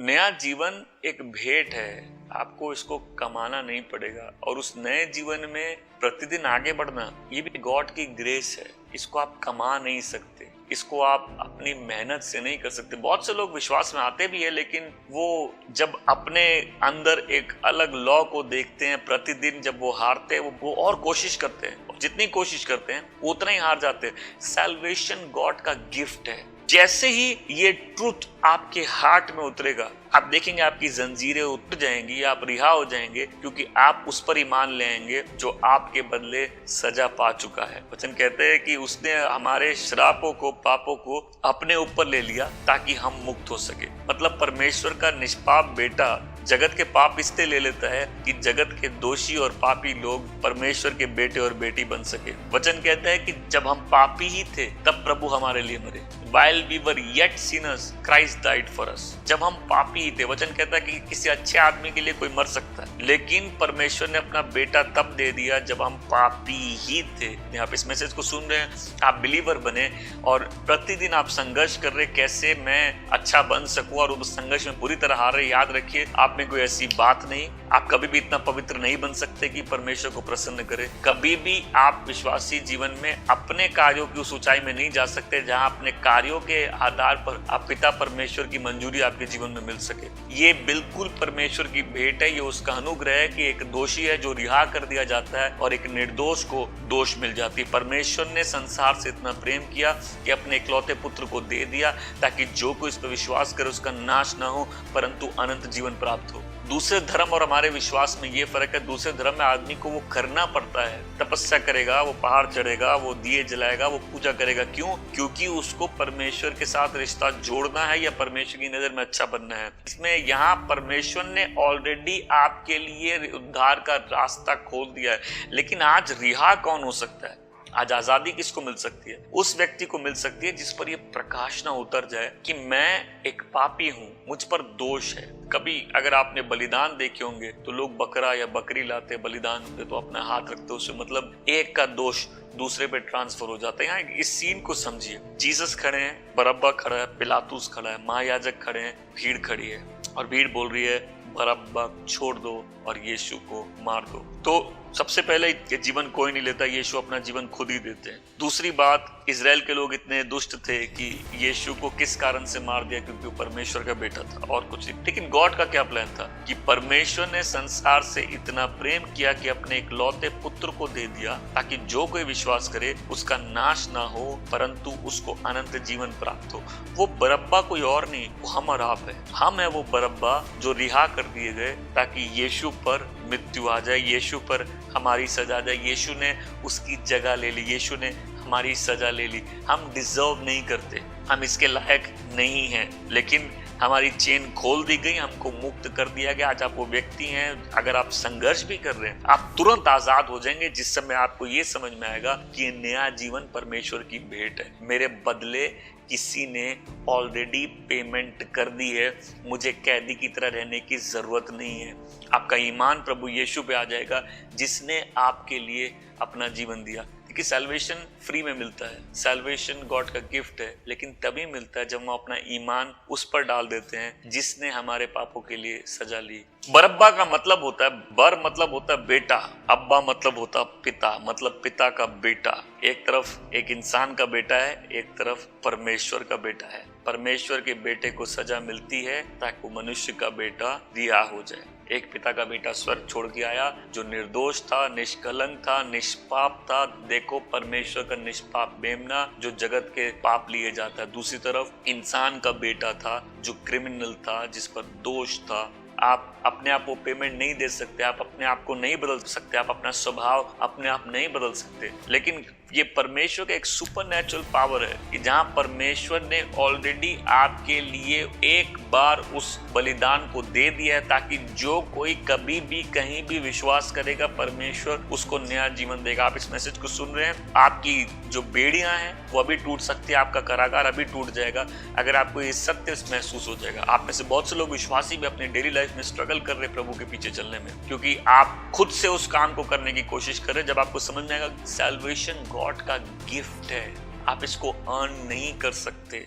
नया जीवन एक भेंट है, आपको इसको कमाना नहीं पड़ेगा। और उस नए जीवन में प्रतिदिन आगे बढ़ना, ये भी गॉड की ग्रेस है। इसको आप कमा नहीं सकते, इसको आप अपनी मेहनत से नहीं कर सकते। बहुत से लोग विश्वास में आते भी है, लेकिन वो जब अपने अंदर एक अलग लॉ को देखते हैं, प्रतिदिन जब वो हारते हैं, वो और कोशिश करते हैं, जितनी कोशिश करते हैं उतना ही हार जाते हैं। सैल्वेशन गॉड का गिफ्ट है। जैसे ही ये ट्रूथ आपके हार्ट में उतरेगा, आप देखेंगे आपकी जंजीरें उतर जाएंगी, आप रिहा हो जाएंगे, क्योंकि आप उस पर ईमान ले आएंगे जो आपके बदले सजा पा चुका है। वचन कहते हैं कि उसने हमारे श्रापों को, पापों को अपने ऊपर ले लिया ताकि हम मुक्त हो सके। मतलब परमेश्वर का निष्पाप बेटा जगत के पाप इसलिए ले लेता है कि जगत के दोषी और पापी लोग परमेश्वर के बेटे और बेटी बन सके। वचन कहता है कि जब हम पापी ही थे तब प्रभु हमारे लिए मरे। While we were yet sinners, Christ died for us. जब हम पापी ही थे, वचन कहता है कि किसी अच्छे आदमी के लिए कोई मर सकता है, लेकिन परमेश्वर ने अपना बेटा तब दे दिया जब हम पापी ही थे। आप इस मैसेज को सुन रहे हैं, आप बिलीवर बने और प्रतिदिन आप संघर्ष कर रहे कैसे मैं अच्छा बन सकूं, और उस संघर्ष में पूरी तरह हार रहे। याद रखिए, आप में कोई ऐसी बात नहीं, आप कभी भी इतना पवित्र नहीं बन सकते कि परमेश्वर को प्रसन्न करे। कभी भी आप विश्वासी जीवन में अपने कार्यों की उस ऊंचाई में नहीं जा सकते जहां अपने कार्यों के आधार पर आप पिता परमेश्वर की मंजूरी आपके जीवन में मिल सके। ये बिल्कुल परमेश्वर की भेंट है। ये उसका अनुग्रह है कि एक दोषी है जो रिहा कर दिया जाता है और एक निर्दोष को दोष मिल जाती है। परमेश्वर ने संसार से इतना प्रेम किया कि अपने इकलौते पुत्र को दे दिया ताकि जो कोई इस पर विश्वास करे उसका नाश ना हो परंतु अनंत जीवन प्राप्त हो। दूसरे धर्म और हमारे विश्वास में ये फर्क है, दूसरे धर्म में आदमी को वो करना पड़ता है, तपस्या करेगा, वो पहाड़ चढ़ेगा, वो दिए जलाएगा, वो पूजा करेगा। क्यों? क्योंकि उसको परमेश्वर के साथ रिश्ता जोड़ना है या परमेश्वर की नजर में अच्छा बनना है। इसमें यहाँ परमेश्वर ने ऑलरेडी आपके लिए उद्धार का रास्ता खोल दिया है। लेकिन आज रिहा कौन हो सकता है? आज आजादी किसको मिल सकती है? उस व्यक्ति को मिल सकती है जिस पर यह प्रकाश ना उतर जाए कि मैं एक पापी हूं, मुझ पर दोष है। कभी अगर आपने बलिदान देखे होंगे तो लोग बकरा या बकरी लाते, बलिदान होते तो अपना हाथ रखते, उससे मतलब एक का दोष दूसरे पे ट्रांसफर हो जाता है। यहाँ इस सीन को समझिए। जीसस खड़े हैं, बरअब्बा खड़ा है, पिलातुस खड़ा है, महायाजक खड़े हैं, भीड़ खड़ी है और भीड़ बोल रही है बरअब्बा छोड़ दो और यीशु को मार दो। तो सबसे पहले ये जीवन कोई नहीं लेता, यीशु अपना जीवन खुद ही देते हैं। दूसरी बात, इजराइल के लोग इतने दुष्ट थे कि यीशु को किस कारण से मार दिया? क्योंकि वो परमेश्वर का बेटा था और कुछ नहीं। लेकिन गॉड का क्या प्लान था कि परमेश्वर ने संसार से इतना प्रेम किया कि अपने इकलौते पुत्र को दे दिया ताकि जो कोई विश्वास करे उसका नाश ना हो परंतु उसको अनंत जीवन प्राप्त हो। वो बरअब्बा कोई और नहीं, वो हम और आप है। हम है वो बरअब्बा जो रिहा कर दिए गए ताकि यीशु पर मृत्यु आ जाए, यीशु पर हमारी सजा जाए। यीशु ने उसकी जगह ले ली, यीशु ने हमारी सजा ले ली। हम डिजर्व नहीं करते, हम इसके लायक नहीं हैं, लेकिन हमारी चेन खोल दी गई, हमको मुक्त कर दिया गया। आज आप वो व्यक्ति हैं, अगर आप संघर्ष भी कर रहे हैं आप तुरंत आजाद हो जाएंगे जिस समय आपको ये समझ में आएगा कि ये नया जीवन परमेश्वर की भेंट है। मेरे बदले किसी ने ऑलरेडी पेमेंट कर दी है, मुझे कैदी की तरह रहने की जरूरत नहीं है। आपका ईमान प्रभु यीशु पे आ जाएगा जिसने आपके लिए अपना जीवन दिया। कि सैल्वेशन फ्री में मिलता है, सैल्वेशन गॉड का गिफ्ट है, लेकिन तभी मिलता है जब हम अपना ईमान उस पर डाल देते हैं जिसने हमारे पापों के लिए सजा ली। बरअब्बा का मतलब होता है, बर मतलब होता है बेटा, अब्बा मतलब होता है पिता, मतलब पिता का बेटा। एक तरफ एक इंसान का बेटा है, एक तरफ परमेश्वर का बेटा है। परमेश्वर के बेटे को सजा मिलती है ताकि वो मनुष्य का बेटा रिहा हो जाए। एक पिता का बेटा स्वर्ग छोड़ के आया जो निर्दोष था, निष्कलंक था, निष्पाप था। देखो परमेश्वर का निष्पाप मेमना जो जगत के पाप लिए जाता है। दूसरी तरफ इंसान का बेटा था जो क्रिमिनल था, जिस पर दोष था। आप अपने आप को पेमेंट नहीं दे सकते, आप अपने आप को नहीं बदल सकते, आप अपना स्वभाव अपने आप नहीं बदल सकते, लेकिन ये परमेश्वर का एक सुपरनैचुरल पावर है कि जहां परमेश्वर ने ऑलरेडी आपके लिए एक बार उस बलिदान को दे दिया है ताकि जो कोई कभी भी कहीं भी विश्वास करेगा परमेश्वर उसको नया जीवन देगा। आप इस मैसेज को सुन रहे हैं, आपकी जो बेड़ियां हैं वो अभी टूट सकती है, आपका कारागार अभी टूट जाएगा अगर आपको ये सत्य महसूस हो जाएगा। आप में से बहुत से लोग विश्वासी भी अपनी डेली लाइफ में स्ट्रगल कर रहे प्रभु के पीछे चलने में, क्योंकि आप खुद से उस काम को करने की कोशिश कर रहे। जब आपको समझ में आएगा सैल्वेशन गॉड का गिफ्ट है, आप इसको अर्न नहीं कर सकते।